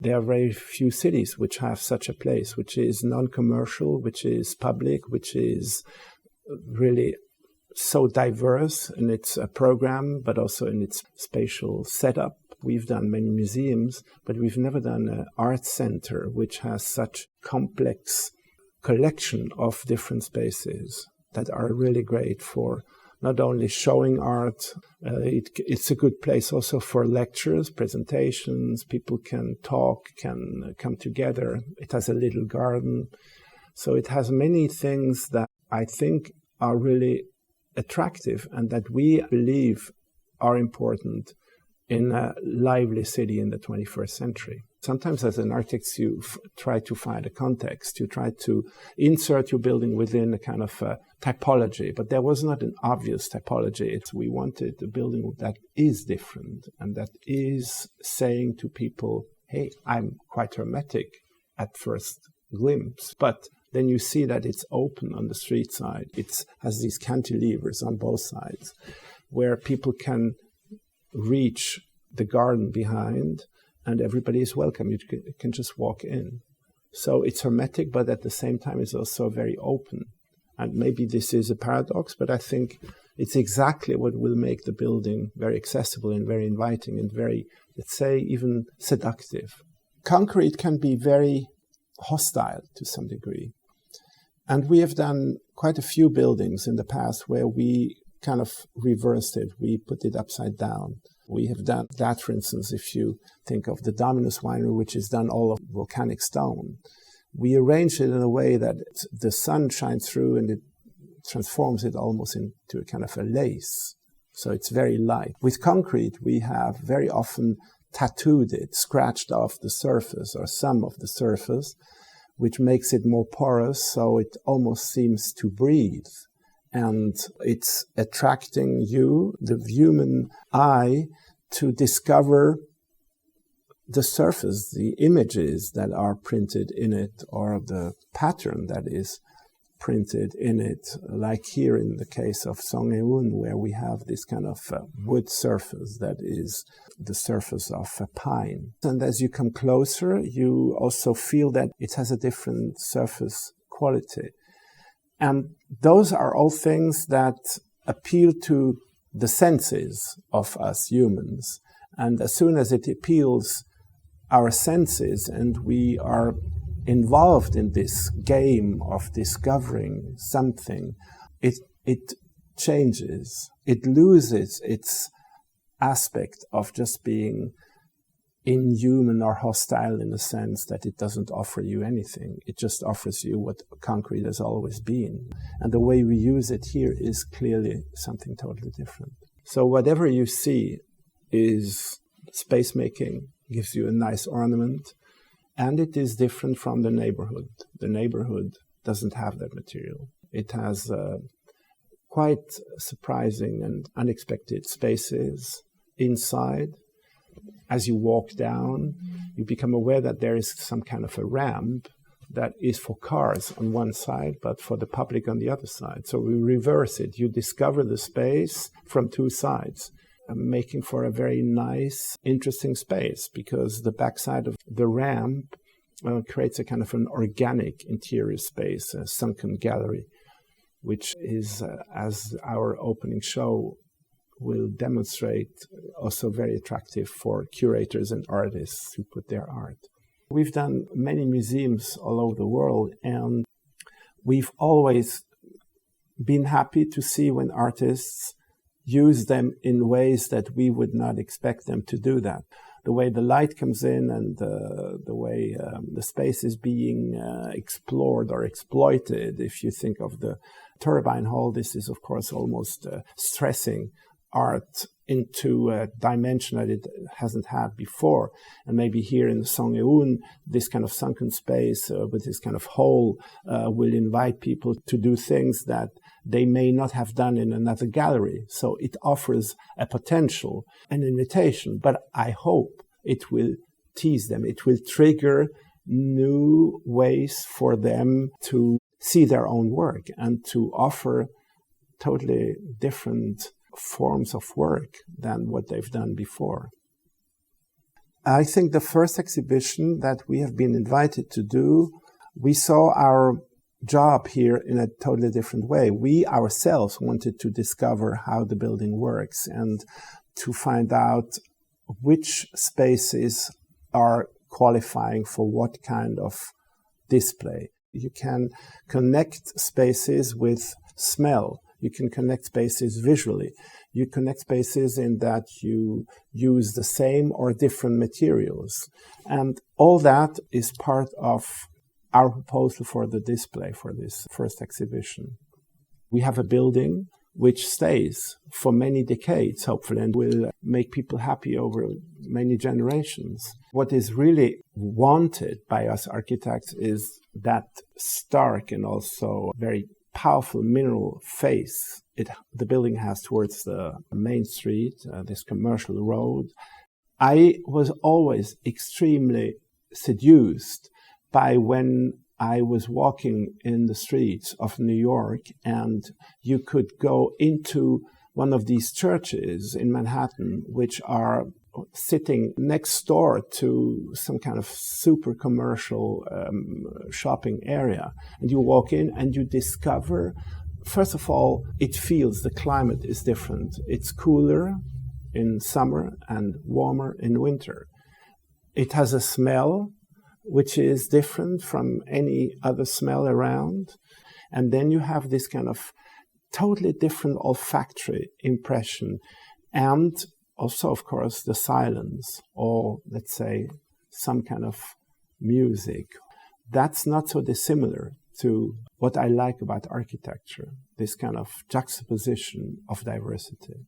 There are very few cities which have such a place, which is non-commercial, which is public, which is really so diverse in its program, but also in its spatial setup. We've done many museums, but we've never done an art center which has such complex collection of different spaces that are really great for not only showing art, it's a good place also for lectures, presentations, people can talk, can come together. It has a little garden. So it has many things that I think are really attractive and that we believe are important in a lively city in the 21st century. Sometimes as an architect, you try to find a context. You try to insert your building within a kind of typology, but there was not an obvious typology. We wanted a building that is different and that is saying to people, hey, I'm quite hermetic at first glimpse, but then you see that it's open on the street side. It has these cantilevers on both sides where people can reach the garden behind and everybody is welcome. You can just walk in. So it's hermetic, but at the same time it's also very open. And maybe this is a paradox, but I think it's exactly what will make the building very accessible and very inviting and very, let's say, even seductive. Concrete can be very hostile to some degree. And we have done quite a few buildings in the past where we kind of reversed it. We put it upside down. We have done that, for instance, if you think of the Dominus Winery, which is done all of volcanic stone. We arranged it in a way that the sun shines through and it transforms it almost into a kind of a lace. So it's very light. With concrete, we have very often tattooed it, scratched off the surface or some of the surface, which makes it more porous, so it almost seems to breathe. And it's attracting you, the human eye, to discover the surface, the images that are printed in it, or the pattern that is printed in it, like here in the case of SONGEUN, where we have this kind of wood surface that is the surface of a pine. And as you come closer, you also feel that it has a different surface quality. And those are all things that appeal to the senses of us humans. And as soon as it appeals our senses and we are involved in this game of discovering something, it changes. It loses its aspect of just being inhuman or hostile in the sense that it doesn't offer you anything. It just offers you what concrete has always been. And the way we use it here is clearly something totally different. So whatever you see is space making, gives you a nice ornament, and it is different from the neighborhood. The neighborhood doesn't have that material. It has quite surprising and unexpected spaces inside. As you walk down, you become aware that there is some kind of a ramp that is for cars on one side, but for the public on the other side. So we reverse it. You discover the space from two sides, making for a very nice, interesting space, because the backside of the ramp creates a kind of an organic interior space, a sunken gallery, which is, as our opening show will demonstrate, also very attractive for curators and artists who put their art. We've done many museums all over the world, and we've always been happy to see when artists use them in ways that we would not expect them to do that. The way the light comes in and the way the space is being explored or exploited. If you think of the turbine hall, this is, of course, almost stressing art into a dimension that it hasn't had before. And maybe here in SONGEUN, this kind of sunken space with this kind of hole will invite people to do things that they may not have done in another gallery. So it offers a potential, an invitation, but I hope it will tease them. It will trigger new ways for them to see their own work and to offer totally different forms of work than what they've done before. I think the first exhibition that we have been invited to do, we saw our job here in a totally different way. We ourselves wanted to discover how the building works and to find out which spaces are qualifying for what kind of display. You can connect spaces with smell. You can connect spaces visually. You connect spaces in that you use the same or different materials. And all that is part of our proposal for the display for this first exhibition. We have a building which stays for many decades, hopefully, and will make people happy over many generations. What is really wanted by us architects is that stark and also very powerful mineral face the building has towards the main street, this commercial road. I was always extremely seduced by when I was walking in the streets of New York and you could go into one of these churches in Manhattan, which are sitting next door to some kind of super commercial shopping area. And you walk in and you discover, first of all, it feels the climate is different. It's cooler in summer and warmer in winter. It has a smell which is different from any other smell around. And then you have this kind of totally different olfactory impression. And also, of course, the silence, or let's say some kind of music. That's not so dissimilar to what I like about architecture, this kind of juxtaposition of diversity.